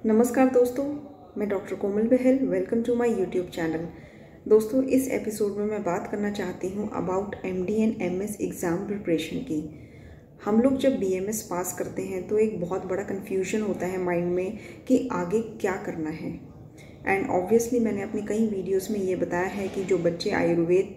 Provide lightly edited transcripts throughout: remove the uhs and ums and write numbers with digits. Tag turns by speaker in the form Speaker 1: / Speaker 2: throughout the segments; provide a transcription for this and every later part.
Speaker 1: नमस्कार दोस्तों, मैं doctor Komal Bahal. Welcome to my YouTube channel. दोस्तों, इस एपिसोड में मैं बात करना चाहती हूँ about MD and MS exam preparation की। हम लोग जब बीएमएस पास करते हैं तो एक बहुत बड़ा कन्फ्यूजन होता है माइंड में कि आगे क्या करना है। एंड ऑब्वियसली मैंने अपनी कई वीडियोस में ये बताया है कि जो बच्चे आयुर्वेद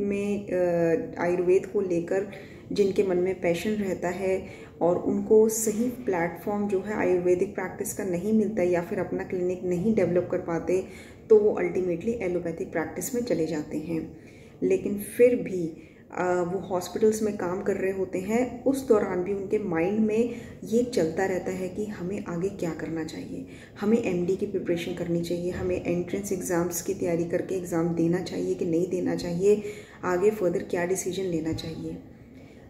Speaker 1: को लेकर जिनके मन में पैशन रहता है और उनको सही प्लेटफॉर्म जो है आयुर्वेदिक प्रैक्टिस का नहीं मिलता या फिर अपना क्लिनिक नहीं डेवलप कर पाते, तो वो अल्टीमेटली एलोपैथिक प्रैक्टिस में चले जाते हैं। लेकिन फिर भी वो हॉस्पिटल्स में काम कर रहे होते हैं, उस दौरान भी उनके माइंड में ये चलता रहता है कि हमें आगे क्या करना चाहिए, हमें एमडी की प्रिपरेशन करनी चाहिए, हमें एंट्रेंस एग्ज़ाम्स की तैयारी करके एग्ज़ाम देना चाहिए कि नहीं देना चाहिए, आगे फर्दर क्या डिसीजन लेना चाहिए।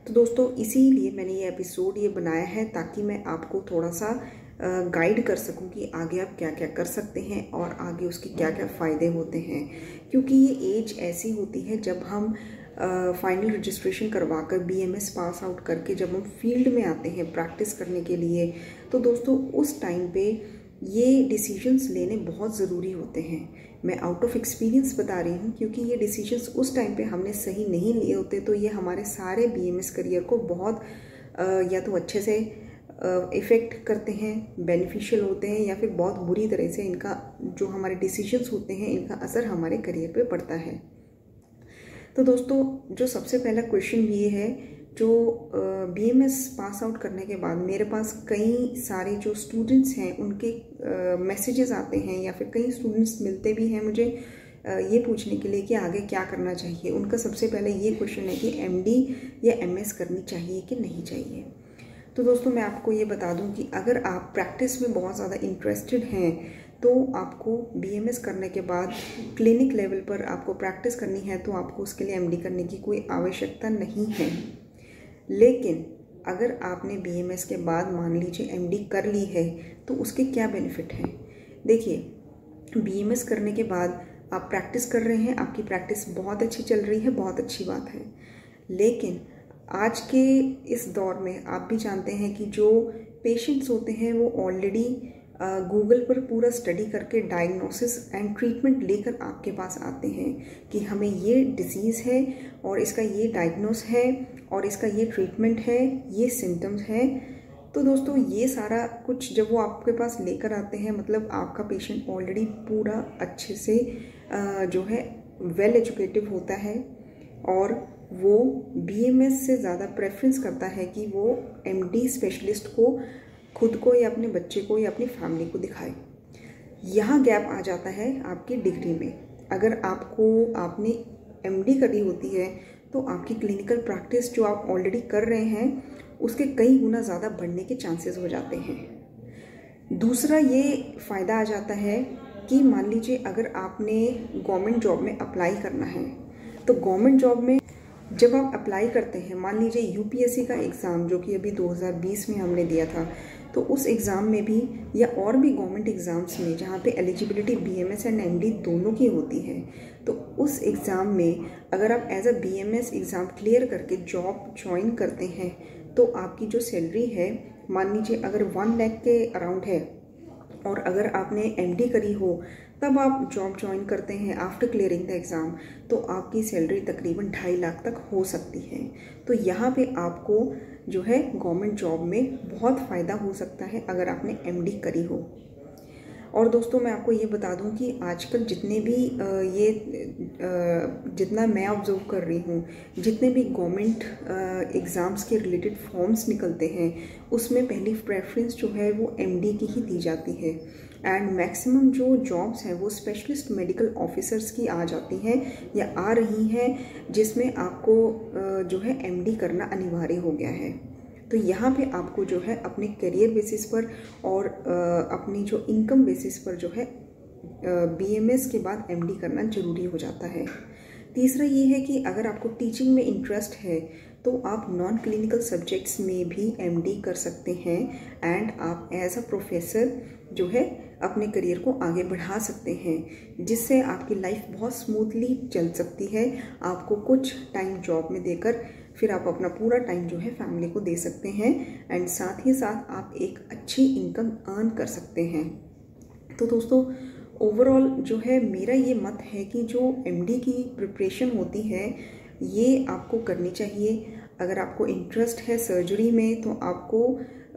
Speaker 1: तो दोस्तों, इसीलिए मैंने ये एपिसोड बनाया है ताकि मैं आपको थोड़ा सा गाइड कर सकूं कि आगे आप क्या क्या कर सकते हैं और आगे उसके क्या क्या फ़ायदे होते हैं। क्योंकि ये एज ऐसी होती है जब हम फाइनल रजिस्ट्रेशन करवा कर बीएमएस पास आउट करके जब हम फील्ड में आते हैं प्रैक्टिस करने के लिए, तो दोस्तों उस टाइम पे ये डिसीजंस लेने बहुत ज़रूरी होते हैं। मैं आउट ऑफ एक्सपीरियंस बता रही हूँ, क्योंकि ये डिसीजंस उस टाइम पे हमने सही नहीं लिए होते तो ये हमारे सारे बीएमएस करियर को बहुत या तो अच्छे से इफ़ेक्ट करते हैं, बेनिफिशियल होते हैं, या फिर बहुत बुरी तरह से इनका जो हमारे डिसीजंस होते हैं इनका असर हमारे करियर पे पड़ता है। तो दोस्तों, जो सबसे पहला क्वेश्चन ये है, जो बीएमएस पास आउट करने के बाद मेरे पास कई सारे जो स्टूडेंट्स हैं उनके मैसेजेस आते हैं या फिर कई स्टूडेंट्स मिलते भी हैं मुझे ये पूछने के लिए कि आगे क्या करना चाहिए। उनका सबसे पहले ये क्वेश्चन है कि एमडी या एमएस करनी चाहिए कि नहीं चाहिए। तो दोस्तों, मैं आपको ये बता दूं कि अगर आप प्रैक्टिस में बहुत ज़्यादा इंटरेस्टेड हैं तो आपको बीएमएस करने के बाद क्लिनिक लेवल पर आपको प्रैक्टिस करनी है तो आपको उसके लिए एमडी करने की कोई आवश्यकता नहीं है। लेकिन अगर आपने बीएमएस के बाद मान लीजिए एमडी कर ली है तो उसके क्या बेनिफिट हैं। देखिए, बीएमएस करने के बाद आप प्रैक्टिस कर रहे हैं, आपकी प्रैक्टिस बहुत अच्छी चल रही है, बहुत अच्छी बात है। लेकिन आज के इस दौर में आप भी जानते हैं कि जो पेशेंट्स होते हैं वो ऑलरेडी गूगल पर पूरा स्टडी करके डायग्नोसिस एंड ट्रीटमेंट लेकर आपके पास आते हैं कि हमें ये डिसीज़ है और इसका ये डायग्नोस है और इसका ये ट्रीटमेंट है, ये सिम्टम्स है। तो दोस्तों, ये सारा कुछ जब वो आपके पास लेकर आते हैं, मतलब आपका पेशेंट ऑलरेडी पूरा अच्छे से जो है वेल एजुकेटिव होता है और वो बीएमएस से ज़्यादा प्रेफरेंस करता है कि वो एमडी स्पेशलिस्ट को खुद को या अपने बच्चे को या अपनी फैमिली को दिखाए। यहाँ गैप आ जाता है आपकी डिग्री में। अगर आपने एमडी करी होती है तो आपकी क्लिनिकल प्रैक्टिस जो आप ऑलरेडी कर रहे हैं उसके कई गुना ज़्यादा बढ़ने के चांसेस हो जाते हैं। दूसरा ये फ़ायदा आ जाता है कि मान लीजिए अगर आपने गवर्नमेंट जॉब में अप्लाई करना है तो गवर्नमेंट जॉब में जब आप अप्लाई करते हैं, मान लीजिए यूपीएससी का एग्ज़ाम जो कि अभी 2020 में हमने दिया था, तो उस एग्ज़ाम में भी या और भी गवर्नमेंट एग्ज़ाम्स में जहाँ पे एलिजिबिलिटी बीएमएस एंड एमडी दोनों की होती है, तो उस एग्ज़ाम में अगर आप as a BMS exam clear करके जॉब ज्वाइन करते हैं तो आपकी जो सैलरी है, मान लीजिए अगर 1 लाख के अराउंड है और अगर आपने एमडी करी हो तब आप जॉब ज्वाइन करते हैं आफ्टर क्लियरिंग द एग्ज़ाम, तो आपकी सैलरी तकरीबन 2.5 लाख तक हो सकती है। तो यहाँ पे आपको जो है गवर्नमेंट जॉब में बहुत फ़ायदा हो सकता है अगर आपने एमडी करी हो। और दोस्तों, मैं आपको ये बता दूं कि आजकल जितने भी जितना मैं ऑब्जर्व कर रही हूँ, जितने भी गवर्नमेंट एग्ज़ाम्स के रिलेटेड फॉर्म्स निकलते हैं उसमें पहली प्रेफरेंस जो है वो एमडी की ही दी जाती है। एंड मैक्सिमम जो जॉब्स हैं वो स्पेशलिस्ट मेडिकल ऑफिसर्स की आ जाती हैं या आ रही हैं, जिसमें आपको जो है एमडी करना अनिवार्य हो गया है। तो यहाँ पे आपको जो है अपने करियर बेसिस पर और अपनी जो इनकम बेसिस पर जो है बीएमएस के बाद एमडी करना ज़रूरी हो जाता है। तीसरा ये है कि अगर आपको टीचिंग में इंटरेस्ट है तो आप नॉन क्लिनिकल सब्जेक्ट्स में भी एमडी कर सकते हैं एंड आप एज अ प्रोफेसर जो है अपने करियर को आगे बढ़ा सकते हैं, जिससे आपकी लाइफ बहुत स्मूथली चल सकती है। आपको कुछ टाइम जॉब में देकर फिर आप अपना पूरा टाइम जो है फैमिली को दे सकते हैं एंड साथ ही साथ आप एक अच्छी इनकम अर्न कर सकते हैं। तो दोस्तों ओवरऑल जो है मेरा ये मत है कि जो एमडी की प्रिपरेशन होती है ये आपको करनी चाहिए। अगर आपको इंटरेस्ट है सर्जरी में तो आपको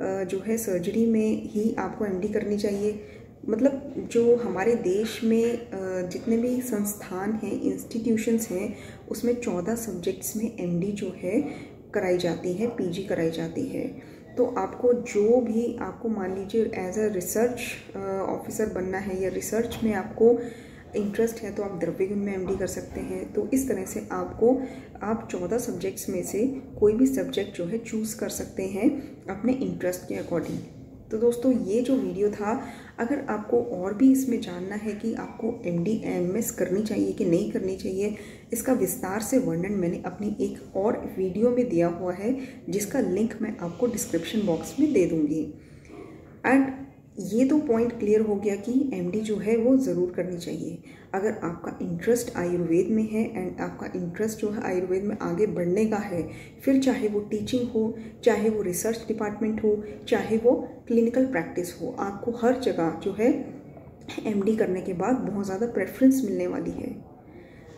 Speaker 1: जो है सर्जरी में ही आपको एमडी करनी चाहिए। मतलब जो हमारे देश में जितने भी संस्थान हैं, इंस्टीट्यूशंस हैं, उसमें 14 सब्जेक्ट्स में एमडी जो है कराई जाती है, पीजी कराई जाती है। तो आपको जो भी आपको मान लीजिए एज अ रिसर्च ऑफिसर बनना है या रिसर्च में आपको इंटरेस्ट है तो आप द्रव्यगुण में एमडी कर सकते हैं। तो इस तरह से आप 14 सब्जेक्ट्स में से कोई भी सब्जेक्ट जो है चूज़ कर सकते हैं अपने इंटरेस्ट के अकॉर्डिंग। तो दोस्तों ये जो वीडियो था, अगर आपको और भी इसमें जानना है कि आपको एमडी एमएस करनी चाहिए कि नहीं करनी चाहिए, इसका विस्तार से वर्णन मैंने अपनी एक और वीडियो में दिया हुआ है, जिसका लिंक मैं आपको डिस्क्रिप्शन बॉक्स में दे दूँगी। एंड ये तो पॉइंट क्लियर हो गया कि एमडी जो है वो ज़रूर करनी चाहिए। अगर आपका इंटरेस्ट आयुर्वेद में है एंड आपका इंटरेस्ट जो है आयुर्वेद में आगे बढ़ने का है, फिर चाहे वो टीचिंग हो, चाहे वो रिसर्च डिपार्टमेंट हो, चाहे वो क्लिनिकल प्रैक्टिस हो, आपको हर जगह जो है एमडी करने के बाद बहुत ज़्यादा प्रेफरेंस मिलने वाली है।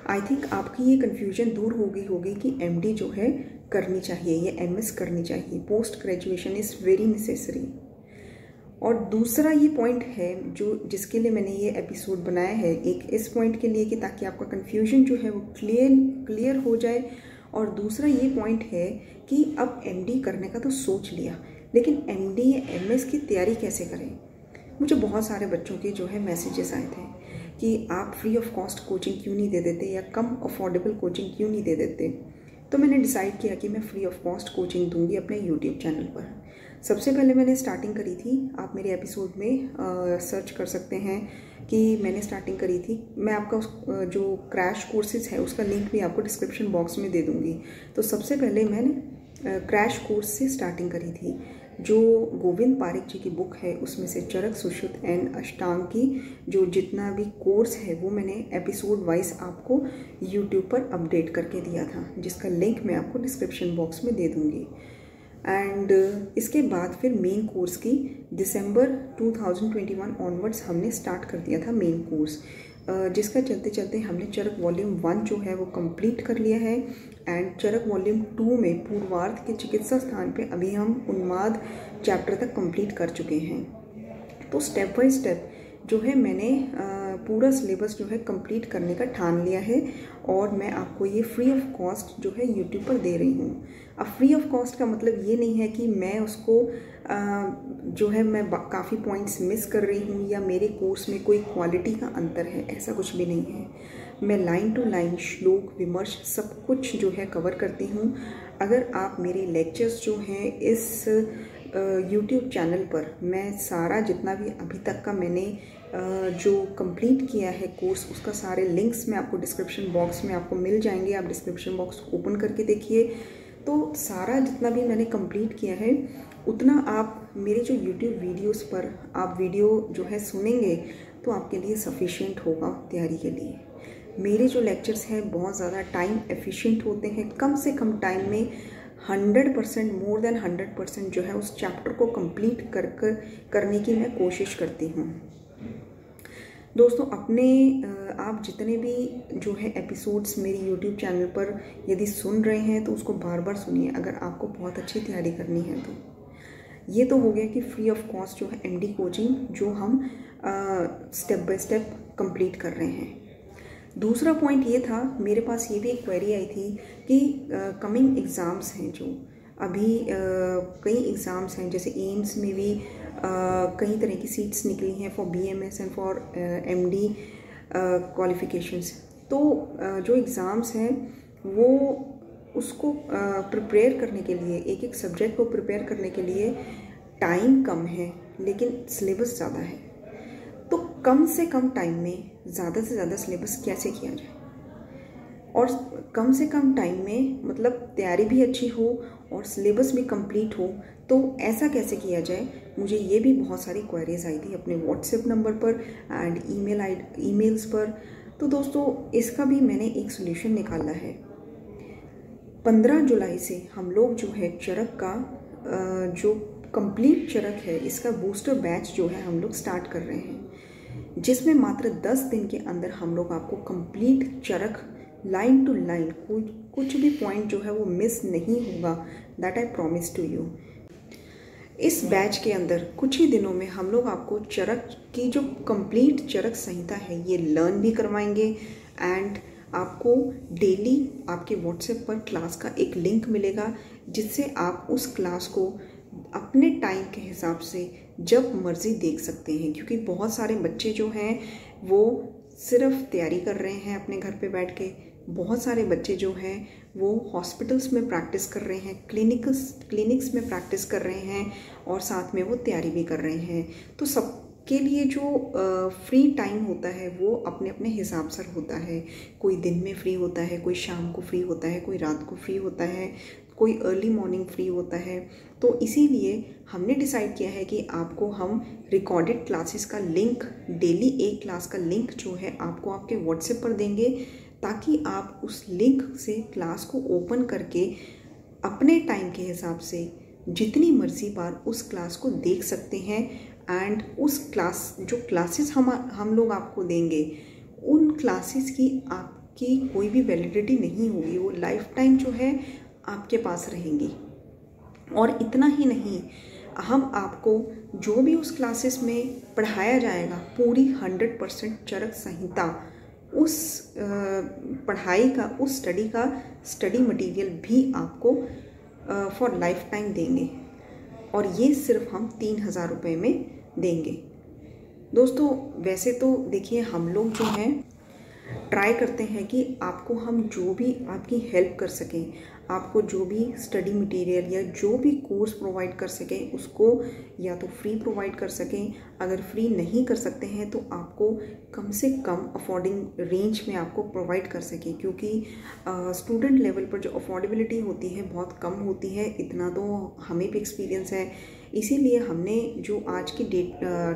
Speaker 1: आई थिंक आपकी ये कन्फ्यूजन दूर होगी कि एमडी जो है करनी चाहिए या एमएस करनी चाहिए। Post graduation is very necessary. और दूसरा ये पॉइंट है जो जिसके लिए मैंने ये एपिसोड बनाया है, एक इस पॉइंट के लिए कि ताकि आपका कन्फ्यूजन जो है वो क्लियर हो जाए। और दूसरा ये पॉइंट है कि अब एमडी करने का तो सोच लिया, लेकिन एमडी या एमएस की तैयारी कैसे करें। मुझे बहुत सारे बच्चों के जो है मैसेजेस आए थे कि आप फ्री ऑफ कॉस्ट कोचिंग क्यों नहीं दे देते या कम अफोर्डेबल कोचिंग क्यों नहीं दे देते। तो मैंने डिसाइड किया कि मैं फ्री ऑफ कॉस्ट कोचिंग दूंगी अपने यूट्यूब चैनल पर। सबसे पहले मैंने स्टार्टिंग करी थी, आप मेरे एपिसोड में सर्च कर सकते हैं कि मैंने स्टार्टिंग करी थी। मैं आपका जो क्रैश कोर्सेज है उसका लिंक भी आपको डिस्क्रिप्शन बॉक्स में दे दूँगी। तो सबसे पहले मैंने क्रैश कोर्स से स्टार्टिंग करी थी। जो गोविंद पारिक जी की बुक है उसमें से चरक, सुश्रुत एंड अष्टांग की जो जितना भी कोर्स है वो मैंने एपिसोड वाइज आपको यूट्यूब पर अपडेट करके दिया था, जिसका लिंक मैं आपको डिस्क्रिप्शन बॉक्स में दे दूँगी। एंड इसके बाद फिर मेन कोर्स की दिसंबर 2021 ऑनवर्ड्स हमने स्टार्ट कर दिया था मेन कोर्स, जिसका चलते चलते हमने चरक वॉल्यूम 1 जो है वो कंप्लीट कर लिया है। एंड चरक वॉल्यूम 2 में पूर्वार्ध के चिकित्सा स्थान पे अभी हम उन्माद चैप्टर तक कंप्लीट कर चुके हैं। तो स्टेप बाय स्टेप जो है मैंने पूरा सिलेबस जो है कंप्लीट करने का ठान लिया है और मैं आपको ये फ्री ऑफ कॉस्ट जो है यूट्यूब पर दे रही हूँ। अब फ्री ऑफ कॉस्ट का मतलब ये नहीं है कि मैं उसको जो है मैं काफ़ी पॉइंट्स मिस कर रही हूँ या मेरे कोर्स में कोई क्वालिटी का अंतर है, ऐसा कुछ भी नहीं है। मैं लाइन टू लाइन श्लोक विमर्श सब कुछ जो है कवर करती हूँ। अगर आप मेरे लेक्चर्स जो हैं इस यूट्यूब चैनल पर, मैं सारा जितना भी अभी तक का मैंने जो कंप्लीट किया है कोर्स, उसका सारे लिंक्स में आपको डिस्क्रिप्शन बॉक्स में आपको मिल जाएंगे। आप डिस्क्रिप्शन बॉक्स ओपन करके देखिए, तो सारा जितना भी मैंने कंप्लीट किया है उतना आप मेरे जो यूट्यूब वीडियोस पर आप वीडियो जो है सुनेंगे तो आपके लिए सफिशिएंट होगा तैयारी के लिए। मेरे जो लेक्चर्स हैं बहुत ज़्यादा टाइम एफिशिएंट होते हैं, कम से कम टाइम में 100% मोर देन 100% जो है उस चैप्टर को कंप्लीट करने की मैं कोशिश करती हूँ। दोस्तों अपने आप जितने भी जो है एपिसोड्स मेरी यूट्यूब चैनल पर यदि सुन रहे हैं तो उसको बार बार सुनिए, अगर आपको बहुत अच्छी तैयारी करनी है तो। ये तो हो गया कि फ्री ऑफ कॉस्ट जो है एमडी कोचिंग जो हम स्टेप बाय स्टेप कंप्लीट कर रहे हैं। दूसरा पॉइंट ये था, मेरे पास ये भी एक क्वेरी आई थी कि कमिंग एग्ज़ाम्स हैं जो अभी कई एग्ज़ाम्स हैं, जैसे एम्स में भी कई तरह की सीट्स निकली हैं for BMS and for MD qualifications. तो जो एग्ज़ाम्स हैं वो उसको प्रिपेयर करने के लिए, एक एक सब्जेक्ट को प्रिपेयर करने के लिए टाइम कम है लेकिन सिलेबस ज़्यादा है। तो कम से कम टाइम में ज़्यादा से ज़्यादा सिलेबस कैसे किया जाए, और कम से कम टाइम में मतलब तैयारी भी अच्छी हो और सिलेबस भी कंप्लीट हो, तो ऐसा कैसे किया जाए। मुझे ये भी बहुत सारी क्वेरीज आई थी अपने व्हाट्सएप नंबर पर एंड ईमेल्स पर। तो दोस्तों इसका भी मैंने एक सोल्यूशन निकाला है। 15 जुलाई से हम लोग जो है चरक का जो कंप्लीट चरक है इसका बूस्टर बैच जो है हम लोग स्टार्ट कर रहे हैं। जिसमें मात्र 10 दिन के अंदर हम लोग आपको complete Charak line to line कुछ भी पॉइंट जो है वो मिस नहीं होगा, that I promise to you. इस बैच के अंदर कुछ ही दिनों में हम लोग आपको चरक की जो कंप्लीट चरक संहिता है ये लर्न भी करवाएंगे एंड आपको डेली आपके व्हाट्सएप पर क्लास का एक लिंक मिलेगा, जिससे आप उस क्लास को अपने टाइम के हिसाब से जब मर्ज़ी देख सकते हैं। क्योंकि बहुत सारे बच्चे जो हैं वो सिर्फ तैयारी कर रहे हैं अपने घर पे बैठ के, बहुत सारे बच्चे जो हैं वो हॉस्पिटल्स में प्रैक्टिस कर रहे हैं, क्लिनिक्स में प्रैक्टिस कर रहे हैं और साथ में वो तैयारी भी कर रहे हैं। तो सबके लिए जो फ्री टाइम होता है वो अपने अपने हिसाब से होता है। कोई दिन में फ्री होता है, कोई शाम को फ्री होता है, कोई रात को फ्री होता है, कोई अर्ली मॉर्निंग फ्री होता है। तो इसीलिए हमने डिसाइड किया है कि आपको हम रिकॉर्डेड क्लासेस का लिंक, डेली एक क्लास का लिंक जो है आपको आपके व्हाट्सएप पर देंगे, ताकि आप उस लिंक से क्लास को ओपन करके अपने टाइम के हिसाब से जितनी मर्जी बार उस क्लास को देख सकते हैं। एंड उस जो क्लासेस हम लोग आपको देंगे, उन क्लासेस की आपकी कोई भी वैलिडिटी नहीं होगी, वो लाइफ टाइम जो है आपके पास रहेंगी। और इतना ही नहीं, हम आपको जो भी उस क्लासेस में पढ़ाया जाएगा पूरी 100% चरक संहिता, उस पढ़ाई का, उस स्टडी मटेरियल भी आपको फॉर लाइफ टाइम देंगे। और ये सिर्फ हम 3,000 रुपये में देंगे। दोस्तों वैसे तो देखिए, हम लोग जो हैं ट्राई करते हैं कि आपको हम जो भी आपकी हेल्प कर सकें, आपको जो भी स्टडी मटेरियल या जो भी कोर्स प्रोवाइड कर सकें उसको या तो फ्री प्रोवाइड कर सकें। अगर फ्री नहीं कर सकते हैं तो आपको कम से कम अफोर्डिंग रेंज में आपको प्रोवाइड कर सकें, क्योंकि स्टूडेंट लेवल पर जो अफोर्डेबिलिटी होती है बहुत कम होती है, इतना तो हमें भी एक्सपीरियंस है। इसीलिए हमने जो आज की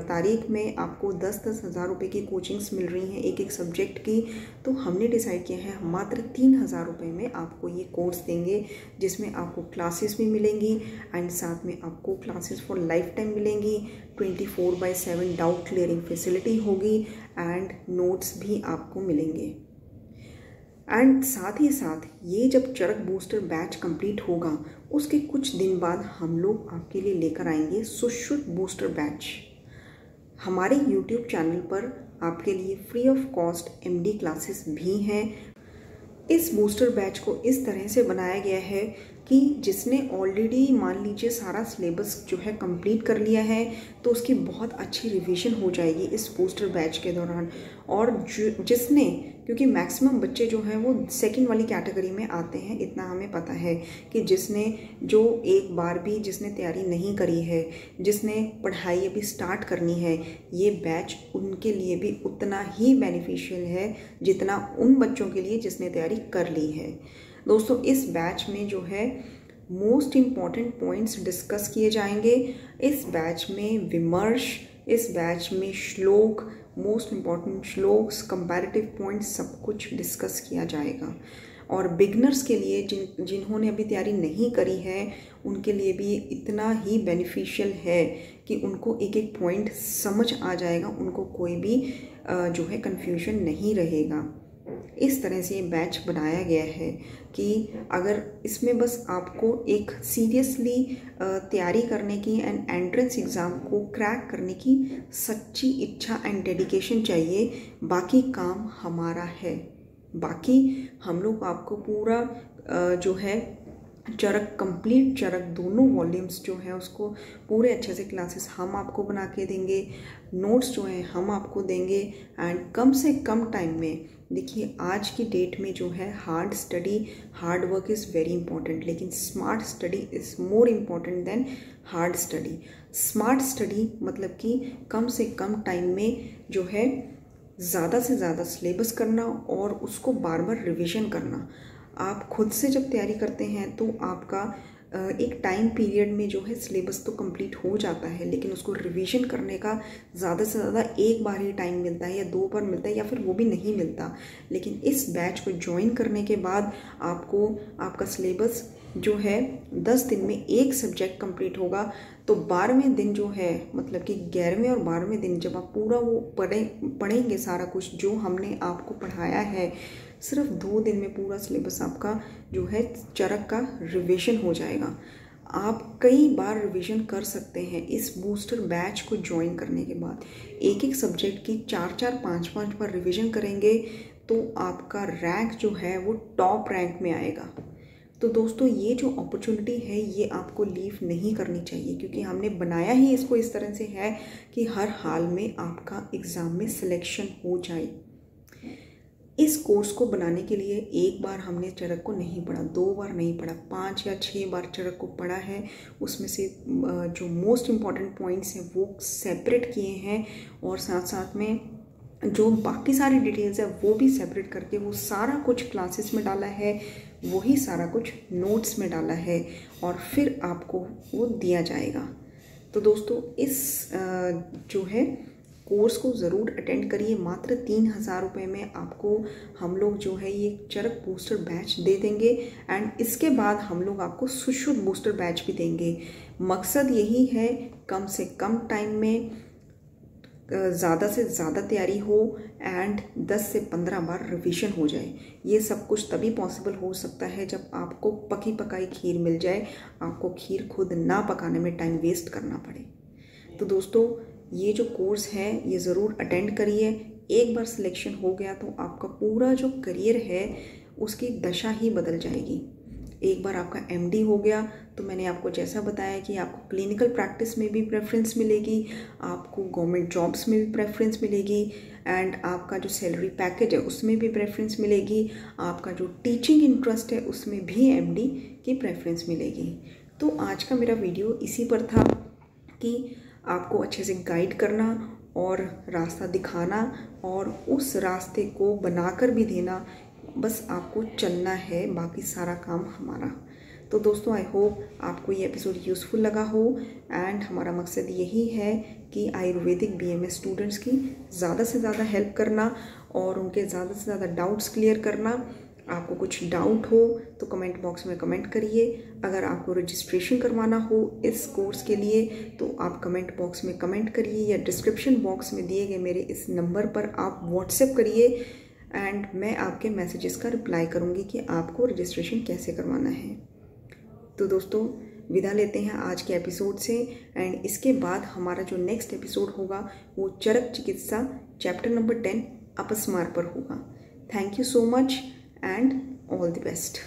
Speaker 1: तारीख में आपको 10-10 हज़ार रुपये की कोचिंग्स मिल रही हैं एक एक सब्जेक्ट की, तो हमने डिसाइड किया है मात्र 3,000 रुपये में आपको ये कोर्स देंगे, जिसमें आपको क्लासेस भी मिलेंगी एंड साथ में आपको क्लासेस फॉर लाइफ टाइम मिलेंगी। 24/7 डाउट क्लियरिंग फैसिलिटी होगी एंड नोट्स भी आपको मिलेंगे। एंड साथ ही साथ ये जब चरक बूस्टर बैच कंप्लीट होगा उसके कुछ दिन बाद हम लोग आपके लिए लेकर आएंगे सुश्रुत बूस्टर बैच। हमारे YouTube चैनल पर आपके लिए free of cost MD classes भी हैं। इस बूस्टर बैच को इस तरह से बनाया गया है कि जिसने ऑलरेडी मान लीजिए सारा सिलेबस जो है कंप्लीट कर लिया है तो उसकी बहुत अच्छी रिवीजन हो जाएगी इस बूस्टर बैच के दौरान। और जिसने, क्योंकि मैक्सिमम बच्चे जो हैं वो सेकंड वाली कैटेगरी में आते हैं, इतना हमें पता है कि जिसने जो एक बार भी जिसने तैयारी नहीं करी है, जिसने पढ़ाई अभी स्टार्ट करनी है, ये बैच उनके लिए भी उतना ही बेनिफिशियल है जितना उन बच्चों के लिए जिसने तैयारी कर ली है। दोस्तों इस बैच में जो है मोस्ट इम्पॉर्टेंट पॉइंट्स डिस्कस किए जाएंगे। इस बैच में विमर्श, इस बैच में श्लोक, most important shlokas, comparative points, सब कुछ डिस्कस किया जाएगा। और बिगनर्स के लिए जिन्होंने अभी तैयारी नहीं करी है उनके लिए भी इतना ही बेनिफिशियल है कि उनको एक एक पॉइंट समझ आ जाएगा, उनको कोई भी जो है कन्फ्यूजन नहीं रहेगा। इस तरह से ये बैच बनाया गया है कि अगर इसमें बस आपको एक सीरियसली तैयारी करने की एंड एंट्रेंस एग्ज़ाम को क्रैक करने की सच्ची इच्छा एंड डेडिकेशन चाहिए, बाकी काम हमारा है। बाकी हम लोग आपको पूरा जो है चरक, कंप्लीट चरक दोनों वॉल्यूम्स जो है उसको पूरे अच्छे से क्लासेस हम आपको बना के देंगे, नोट्स जो हैं हम आपको देंगे एंड कम से कम टाइम में। देखिए आज की डेट में जो है hard study, hard work is very important, लेकिन smart study is more important than hard study. Smart study मतलब कि कम से कम टाइम में जो है ज़्यादा से ज़्यादा सिलेबस करना और उसको बार बार रिवीजन करना। आप खुद से जब तैयारी करते हैं तो आपका एक टाइम पीरियड में जो है सिलेबस तो कंप्लीट हो जाता है, लेकिन उसको रिवीजन करने का ज़्यादा से ज़्यादा एक बार ही टाइम मिलता है या 2 बार मिलता है या फिर वो भी नहीं मिलता। लेकिन इस बैच को ज्वाइन करने के बाद आपको आपका सिलेबस जो है 10 दिन में एक सब्जेक्ट कंप्लीट होगा, तो 12वें दिन जो है मतलब कि 11वें और 12वें दिन जब आप पूरा वो पढ़ेंगे सारा कुछ जो हमने आपको पढ़ाया है, सिर्फ 2 दिन में पूरा सिलेबस आपका जो है चरक का रिवीजन हो जाएगा। आप कई बार रिवीजन कर सकते हैं इस बूस्टर बैच को ज्वाइन करने के बाद। एक एक सब्जेक्ट की 4-4, 5-5 बार रिवीजन करेंगे तो आपका रैंक जो है वो टॉप रैंक में आएगा। तो दोस्तों ये जो अपॉर्चुनिटी है ये आपको लीव नहीं करनी चाहिए, क्योंकि हमने बनाया ही इसको इस तरह से है कि हर हाल में आपका एग्ज़ाम में सिलेक्शन हो जाए। इस कोर्स को बनाने के लिए एक बार हमने चरक को नहीं पढ़ा, 2 बार नहीं पढ़ा, 5 या 6 बार चरक को पढ़ा है। उसमें से जो मोस्ट इम्पॉर्टेंट पॉइंट्स हैं वो सेपरेट किए हैं और साथ साथ में जो बाकी सारी डिटेल्स है वो भी सेपरेट करके वो सारा कुछ क्लासेस में डाला है, वही सारा कुछ नोट्स में डाला है और फिर आपको वो दिया जाएगा। तो दोस्तों इस जो है कोर्स को ज़रूर अटेंड करिए। मात्र 3000 रुपये में आपको हम लोग जो है ये चरक बूस्टर बैच दे देंगे एंड इसके बाद हम लोग आपको सुश्रुत बूस्टर बैच भी देंगे। मकसद यही है कम से कम टाइम में ज़्यादा से ज़्यादा तैयारी हो एंड 10 से 15 बार रिवीजन हो जाए। ये सब कुछ तभी पॉसिबल हो सकता है जब आपको पकी पकाई खीर मिल जाए, आपको खीर खुद ना पकाने में टाइम वेस्ट करना पड़े। तो दोस्तों ये जो कोर्स है ये ज़रूर अटेंड करिए। एक बार सिलेक्शन हो गया तो आपका पूरा जो करियर है उसकी दशा ही बदल जाएगी। एक बार आपका एमडी हो गया तो मैंने आपको जैसा बताया कि आपको क्लिनिकल प्रैक्टिस में भी प्रेफरेंस मिलेगी, आपको गवर्नमेंट जॉब्स में भी प्रेफरेंस मिलेगी एंड आपका जो सैलरी पैकेज है उसमें भी प्रेफरेंस मिलेगी, आपका जो टीचिंग इंटरेस्ट है उसमें भी एमडी की प्रेफरेंस मिलेगी। तो आज का मेरा वीडियो इसी पर था कि आपको अच्छे से गाइड करना और रास्ता दिखाना और उस रास्ते को बनाकर भी देना, बस आपको चलना है, बाकी सारा काम हमारा। तो दोस्तों आई होप आपको ये एपिसोड यूज़फुल लगा हो एंड हमारा मकसद यही है कि आयुर्वेदिक बीएमएस स्टूडेंट्स की ज़्यादा से ज़्यादा हेल्प करना और उनके ज़्यादा से ज़्यादा डाउट्स क्लियर करना। आपको कुछ डाउट हो तो कमेंट बॉक्स में कमेंट करिए। अगर आपको रजिस्ट्रेशन करवाना हो इस कोर्स के लिए तो आप कमेंट बॉक्स में कमेंट करिए या डिस्क्रिप्शन बॉक्स में दिए गए मेरे इस नंबर पर आप व्हाट्सएप करिए एंड मैं आपके मैसेजेस का रिप्लाई करूँगी कि आपको रजिस्ट्रेशन कैसे करवाना है। तो दोस्तों विदा लेते हैं आज के एपिसोड से एंड इसके बाद हमारा जो नेक्स्ट एपिसोड होगा वो चरक चिकित्सा चैप्टर नंबर 10 अपस्मार पर होगा। Thank you so much and all the best.